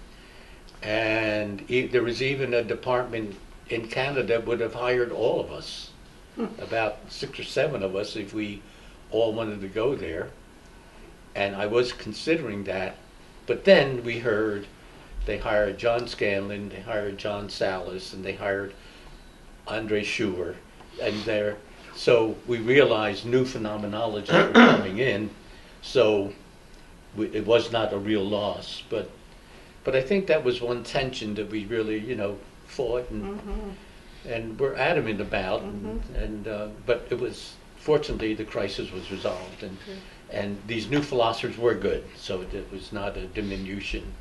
and there was even a department in Canada that would have hired all of us. About 6 or 7 of us, if we all wanted to go there. And I was considering that, but then we heard they hired John Scanlon, they hired John Salas, and they hired Andre Schuer, and so we realized new phenomenologists were coming in, so it was not a real loss, but I think that was one tension that we really, fought and were adamant about, but it was, fortunately, the crisis was resolved, and these new philosophers were good, so it was not a diminution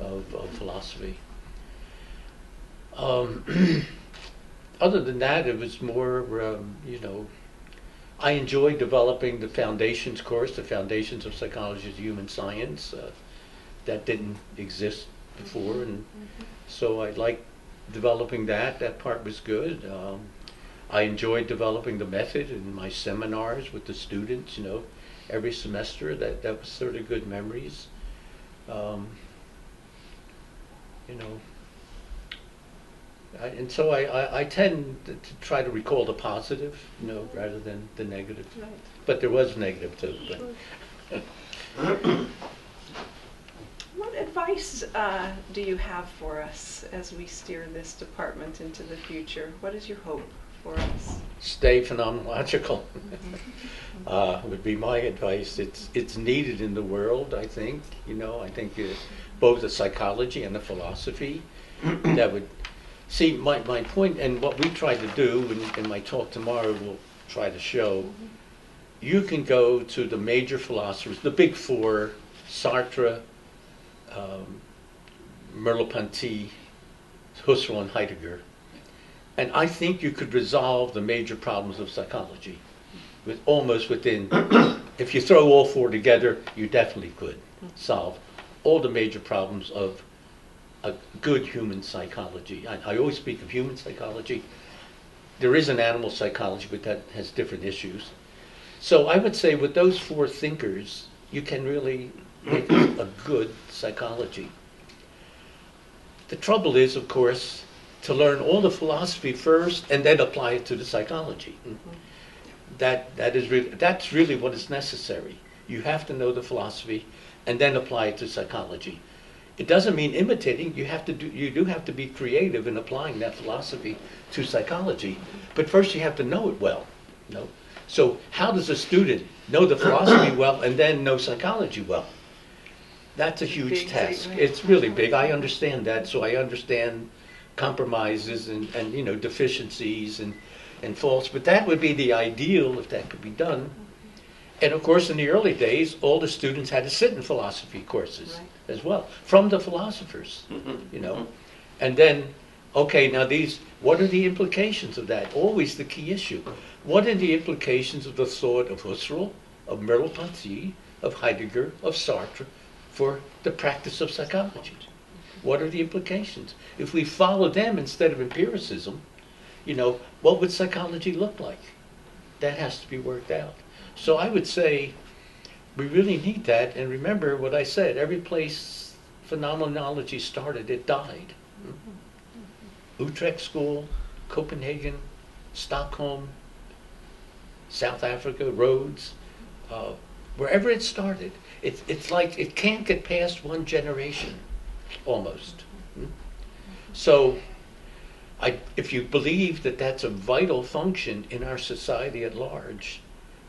of philosophy. Other than that, it was more, I enjoyed developing the Foundations course, the Foundations of Psychology as Human Science. That didn't exist before, and so I liked developing that. That part was good. I enjoyed developing the method in my seminars with the students, every semester. That was sort of good memories. And so I tend to try to recall the positive, rather than the negative.
Right.
But there was negative too. But.
What advice do you have for us as we steer this department into the future? What is your hope for us?
Stay phenomenological. Would be my advice. It's needed in the world, I think. I think both the psychology and the philosophy that would see my point, and what we try to do in my talk tomorrow we'll try to show. You can go to the major philosophers, the big four: Sartre, Merleau-Ponty, Husserl, and Heidegger. And I think you could resolve the major problems of psychology almost within, if you throw all four together, you definitely could solve all the major problems of a good human psychology. I always speak of human psychology. There is an animal psychology, but that has different issues. So I would say with those four thinkers, you can really make a good psychology. The trouble is, of course, to learn all the philosophy first and then apply it to the psychology. That's really what is necessary. You have to know the philosophy and then apply it to psychology. It doesn't mean imitating. You do have to be creative in applying that philosophy to psychology. But first you have to know it well. So how does a student know the philosophy well and then know psychology well? That's a huge
Big
task.
statement.
It's really big. I understand that. So I understand compromises and deficiencies and faults. But that would be the ideal if that could be done. And of course, in the early days, all the students had to sit in philosophy courses as well, from the philosophers, And then, okay, now what are the implications of that? Always the key issue. What are the implications of the thought of Husserl, of Merleau-Ponty, of Heidegger, of Sartre, for the practice of psychology? What are the implications? If we follow them instead of empiricism, what would psychology look like? That has to be worked out. So I would say we really need that. And remember what I said, every place phenomenology started, it died. Utrecht School, Copenhagen, Stockholm, South Africa, Rhodes, wherever it started, it's like it can't get past one generation, almost. So if you believe that that's a vital function in our society at large,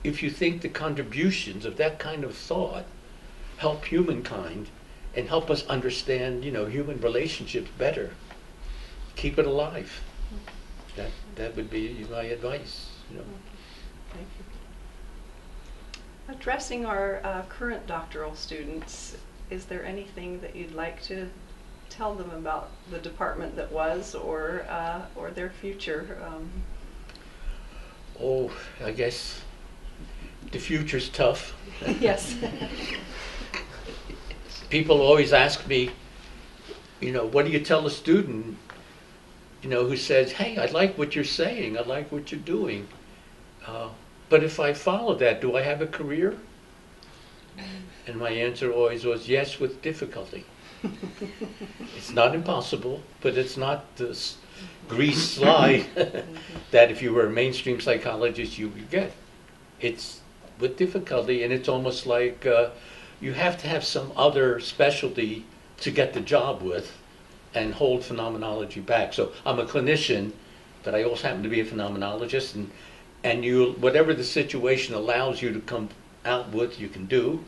if you think the contributions of that kind of thought help humankind and help us understand, human relationships better, keep it alive. That would be my advice.
Thank you. Addressing our current doctoral students, is there anything that you'd like to tell them about the department that was, or their future?
I guess the future's tough.
Yes.
People always ask me, what do you tell a student, who says, hey, I like what you're saying, I like what you're doing, but if I follow that, do I have a career? And my answer always was, yes, with difficulty. It's not impossible, but it's not this greased slide that if you were a mainstream psychologist you would get. It's with difficulty, and it's almost like you have to have some other specialty to get the job with and hold phenomenology back. So I'm a clinician, but I also happen to be a phenomenologist, and you, whatever the situation allows you to come out with, you can do.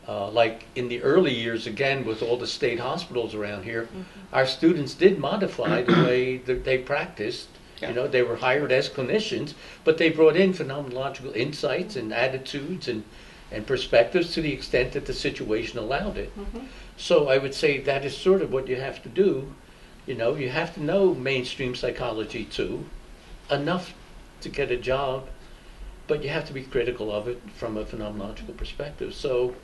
Like in the early years, again, with all the state hospitals around here, our students did modify the way that they practiced.
Yeah.
They were hired as clinicians, but they brought in phenomenological insights and attitudes and perspectives to the extent that the situation allowed it. So I would say that is sort of what you have to do. You have to know mainstream psychology too, enough to get a job, but you have to be critical of it from a phenomenological perspective. So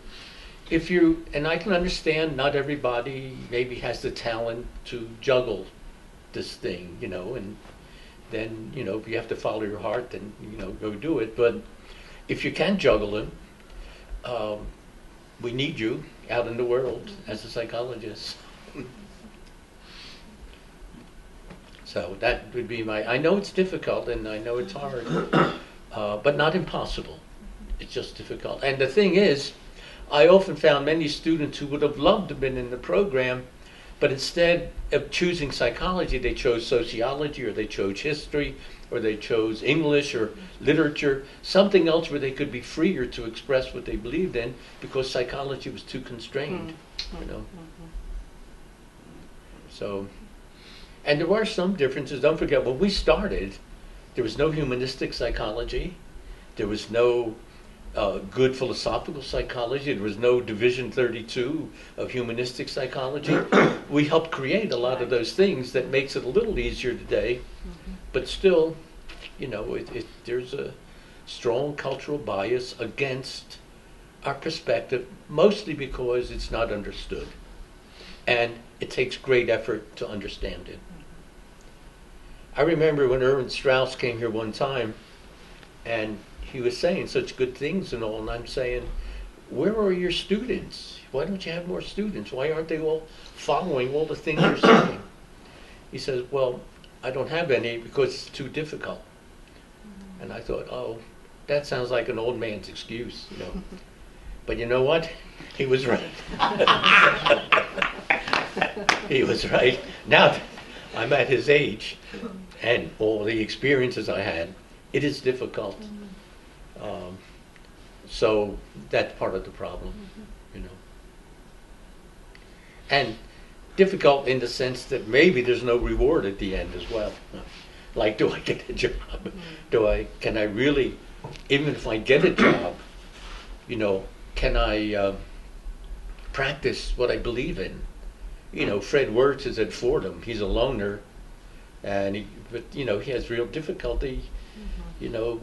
and I can understand not everybody maybe has the talent to juggle this thing, and then, if you have to follow your heart, then, go do it. But if you can juggle them, we need you out in the world as a psychologist. So that would be I know it's difficult and I know it's hard, but not impossible. It's just difficult. And the thing is, I often found many students who would have loved to have been in the program, but instead of choosing psychology, they chose sociology, or they chose history, or they chose English or literature, something else where they could be freer to express what they believed in, because psychology was too constrained. So, and there were some differences. Don't forget, when we started, there was no humanistic psychology. There was no good philosophical psychology. There was no Division 32 of humanistic psychology. We helped create a lot of those things that makes it a little easier today, but still, there's a strong cultural bias against our perspective, mostly because it's not understood. And it takes great effort to understand it. I remember when Erwin Strauss came here one time, and he was saying such good things and all, and I'm saying, where are your students? Why don't you have more students? Why aren't they all following all the things you're saying? He says, well, I don't have any because it's too difficult. And I thought, oh, that sounds like an old man's excuse, you know. But you know what? He was right. He was right. Now that I'm at his age and all the experiences I had, it is difficult. So that's part of the problem, you know. And difficult in the sense that maybe there's no reward at the end as well. Like, do I get a job? Can I really, even if I get a job, you know, can I practice what I believe in? You know, Fred Wirtz is at Fordham. He's a loner, and but you know, he has real difficulty, you know,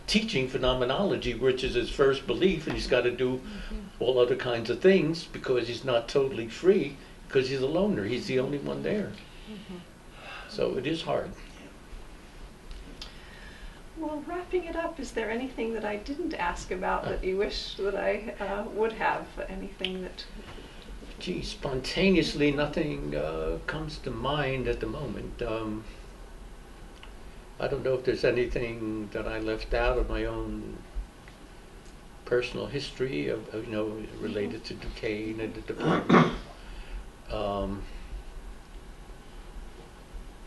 teaching phenomenology, which is his first belief, and he's got to do all other kinds of things because he's not totally free because he's a loner. He's the only one there. So it is hard.
Well, wrapping it up, is there anything that I didn't ask about that you wish that I would have? Anything that...
Gee, spontaneously nothing comes to mind at the moment. I don't know if there's anything that I left out of my own personal history of you know, related to Duquesne and the department.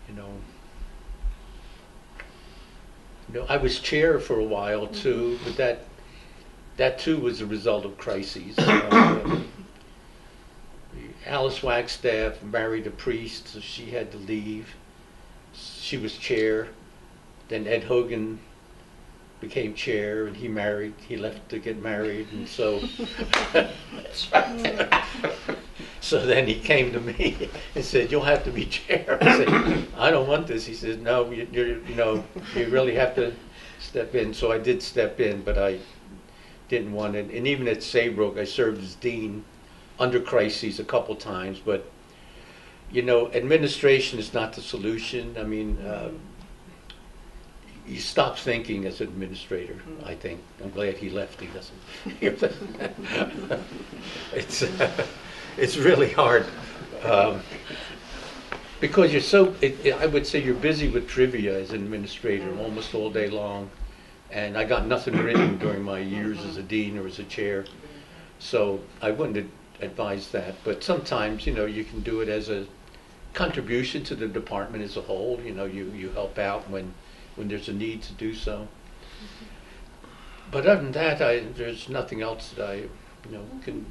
You know, I was chair for a while too, but that too was a result of crises. Alice Wagstaff married a priest, so she had to leave. She was chair. Then Ed Hogan became chair, and he left to get married, and so so then he came to me and said, "You'll have to be chair." I said, "I don't want this." He said, "No, you know, you really have to step in." So I did step in, but I didn't want it. And even at Saybrook, I served as dean under crises a couple times, but you know, administration is not the solution. I mean, you stop thinking as an administrator, I think. I'm glad he left. He doesn't hear that. It's really hard. Because you're so, I would say you're busy with trivia as an administrator almost all day long. And I got nothing written during my years as a dean or as a chair. So I wouldn't advise that. But sometimes, you know, you can do it as a contribution to the department as a whole. You know, you help out when there's a need to do so. But other than that, there's nothing else that I, you know, can,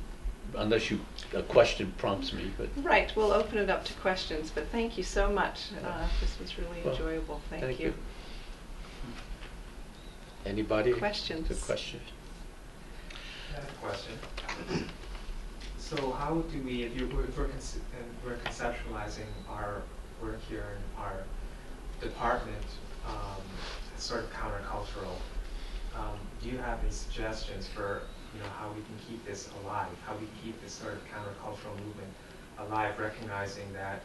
unless a question prompts me. But
right, we'll open it up to questions. But thank you so much. This was really enjoyable. Thank you.
Anybody?
Questions?
Good question.
I have a question. So how do we, if we're conceptualizing our work here in our department, sort of countercultural, do you have any suggestions for, you know, how we can keep this alive, how we keep this sort of countercultural movement alive, recognizing that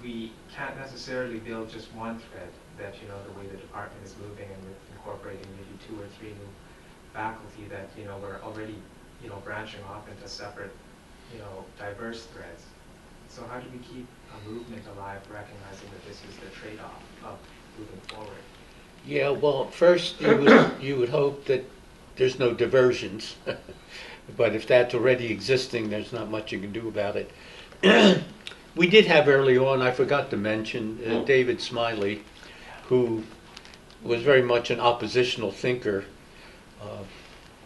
we can't necessarily build just one thread, that, you know, the way the department is moving and with incorporating maybe 2 or 3 new faculty, that, you know, we're already, you know, branching off into separate, you know, diverse threads. So how do we keep a movement alive, recognizing that this is the trade-off of moving forward?
Yeah, well, first you would hope that there's no diversions, but if that's already existing, there's not much you can do about it. We did have early on, I forgot to mention, David Smiley, who was very much an oppositional thinker.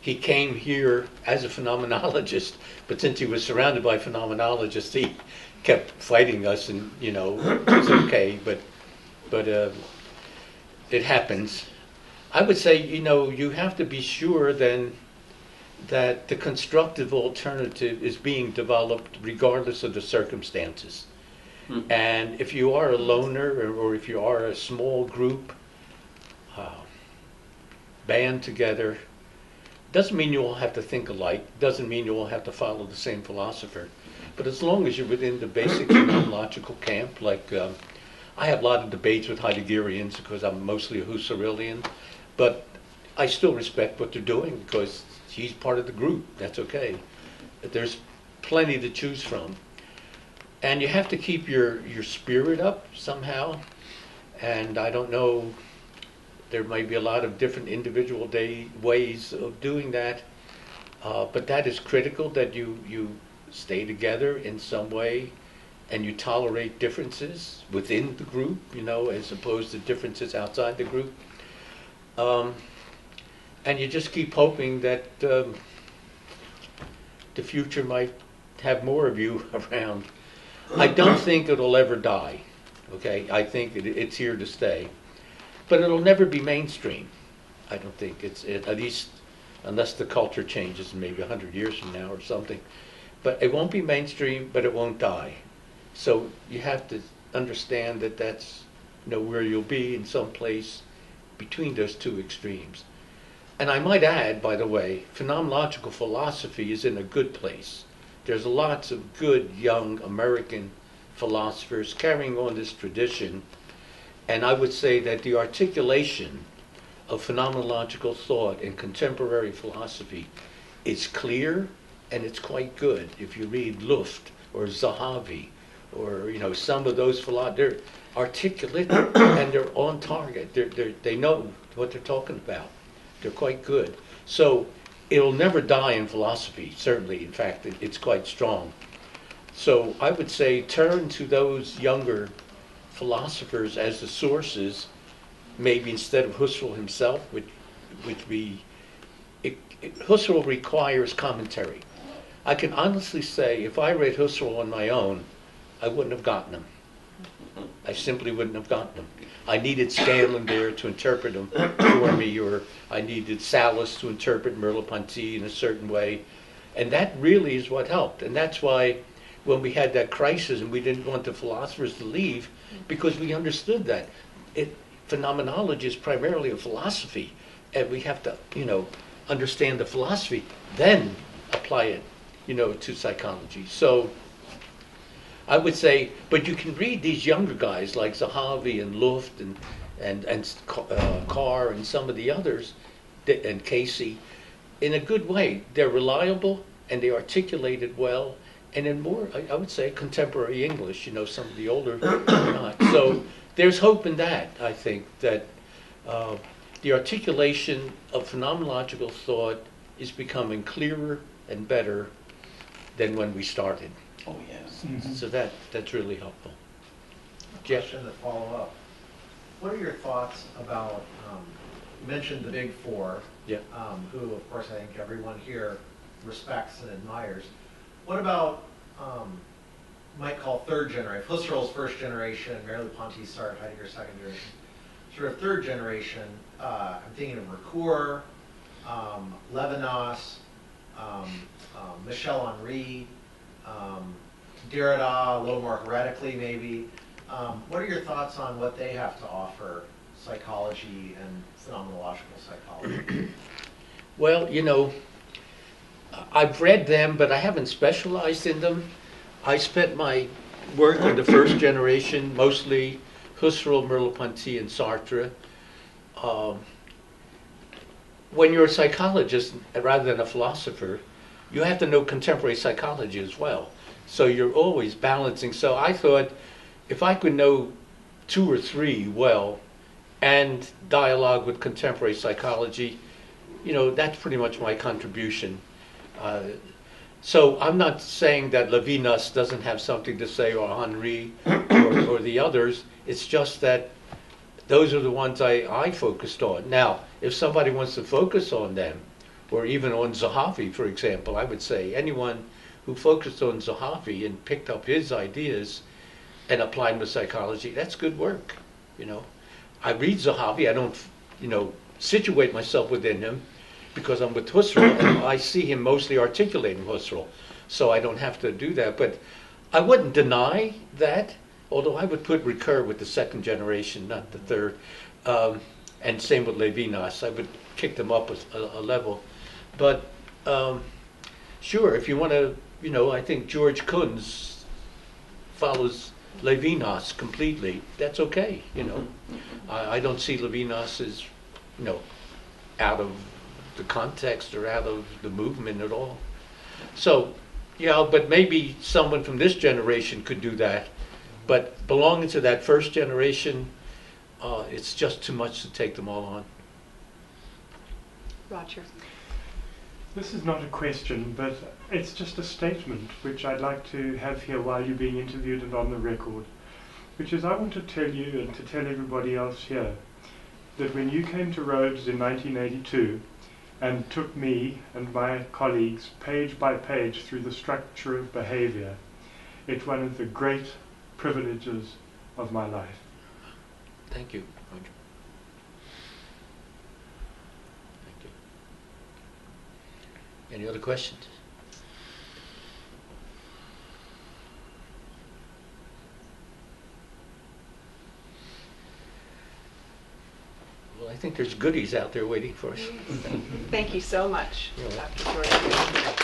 He came here as a phenomenologist, but since he was surrounded by phenomenologists, he kept fighting us, and you know, it's okay, but it happens. I would say, you know, you have to be sure then that the constructive alternative is being developed regardless of the circumstances. And if you are a loner, or if you are a small group, band together, doesn't mean you all have to think alike, doesn't mean you all have to follow the same philosopher, But as long as you're within the basic phenomenological camp, like I have a lot of debates with Heideggerians because I'm mostly a Husserlian, but I still respect what they're doing because he's part of the group. That's okay. But there's plenty to choose from. And you have to keep your spirit up somehow. And I don't know, there might be a lot of different individual ways of doing that. But that is critical, that you stay together in some way and you tolerate differences within the group, as opposed to differences outside the group. And you just keep hoping that the future might have more of you around. I don't think it'll ever die, okay? I think it's here to stay. But it'll never be mainstream. I don't think at least unless the culture changes maybe 100 years from now or something. But it won't be mainstream, but it won't die. So you have to understand that that's where you'll be in some place between those two extremes. And I might add, by the way, phenomenological philosophy is in a good place. There's lots of good young American philosophers carrying on this tradition. And I would say that the articulation of phenomenological thought in contemporary philosophy is clear and it's quite good. If you read Luft or Zahavi or some of those philosophers, they're articulate and they're on target. They know what they're talking about. They're quite good. So it'll never die in philosophy, certainly. In fact, it's quite strong. So I would say turn to those younger philosophers as the sources, maybe instead of Husserl himself, Husserl requires commentary. I can honestly say if I read Husserl on my own, I wouldn't have gotten him. I simply wouldn't have gotten him. I needed Scanlon there to interpret them for me, or I needed Sallis to interpret Merleau-Ponty in a certain way. And that really is what helped. And that's why when we had that crisis and we didn't want the philosophers to leave, because we understood that phenomenology is primarily a philosophy, and we have to, understand the philosophy, then apply it, to psychology. So I would say, but you can read these younger guys like Zahavi and Luft and Carr and some of the others, and Casey, in a good way. They're reliable and they articulate it well, and in more, I would say, contemporary English. Some of the older are not. So there's hope in that. I think that the articulation of phenomenological thought is becoming clearer and better than when we started.
Oh, yes.
Mm-hmm.
So that's really helpful.
A question to follow up. What are your thoughts about, you mentioned the big four,
Yeah.
who of course I think everyone here respects and admires. What about, might call third generation, Husserl's first generation, Merleau-Ponty, Sartre, Heidegger second generation, sort of third generation, I'm thinking of Ricoeur, Levinas, Michel Henry, Derrida, a little more heretically maybe. What are your thoughts on what they have to offer psychology and phenomenological psychology?
Well, I've read them, but I haven't specialized in them. I spent my work in the first generation, mostly Husserl, Merleau-Ponty, and Sartre. When you're a psychologist rather than a philosopher, you have to know contemporary psychology as well. So you're always balancing. So I thought if I could know two or three well and dialogue with contemporary psychology, that's pretty much my contribution. So I'm not saying that Levinas doesn't have something to say, or Henry, or the others. It's just that those are the ones I focused on. Now, if somebody wants to focus on them, or even on Zahavi, for example, I would say anyone who focused on Zahavi and picked up his ideas and applied them to psychology, that's good work. I read Zahavi, I don't, situate myself within him because I'm with Husserl, and I see him mostly articulating Husserl, so I don't have to do that. But I wouldn't deny that, although I would put Ricoeur with the second generation, not the third, and same with Levinas. I would kick them up a level. But sure, if you want to you know, I think George Kunz follows Levinas completely. That's okay, you know. I don't see Levinas as, you know, out of the context or out of the movement at all. So, yeah, but maybe someone from this generation could do that. But belonging to that first generation, it's just too much to take them all on.
Roger.
This is not a question, but it's just a statement which I'd like to have here while you're being interviewed and on the record, which is I want to tell you and to tell everybody else here that when you came to Rhodes in 1982 and took me and my colleagues page by page through the structure of behavior, it's one of the great privileges of my life.
Thank you, Roger. Thank you. Any other questions? Well, I think there's goodies out there waiting for us.
Thank you so much,
You're
Dr. Giorgi.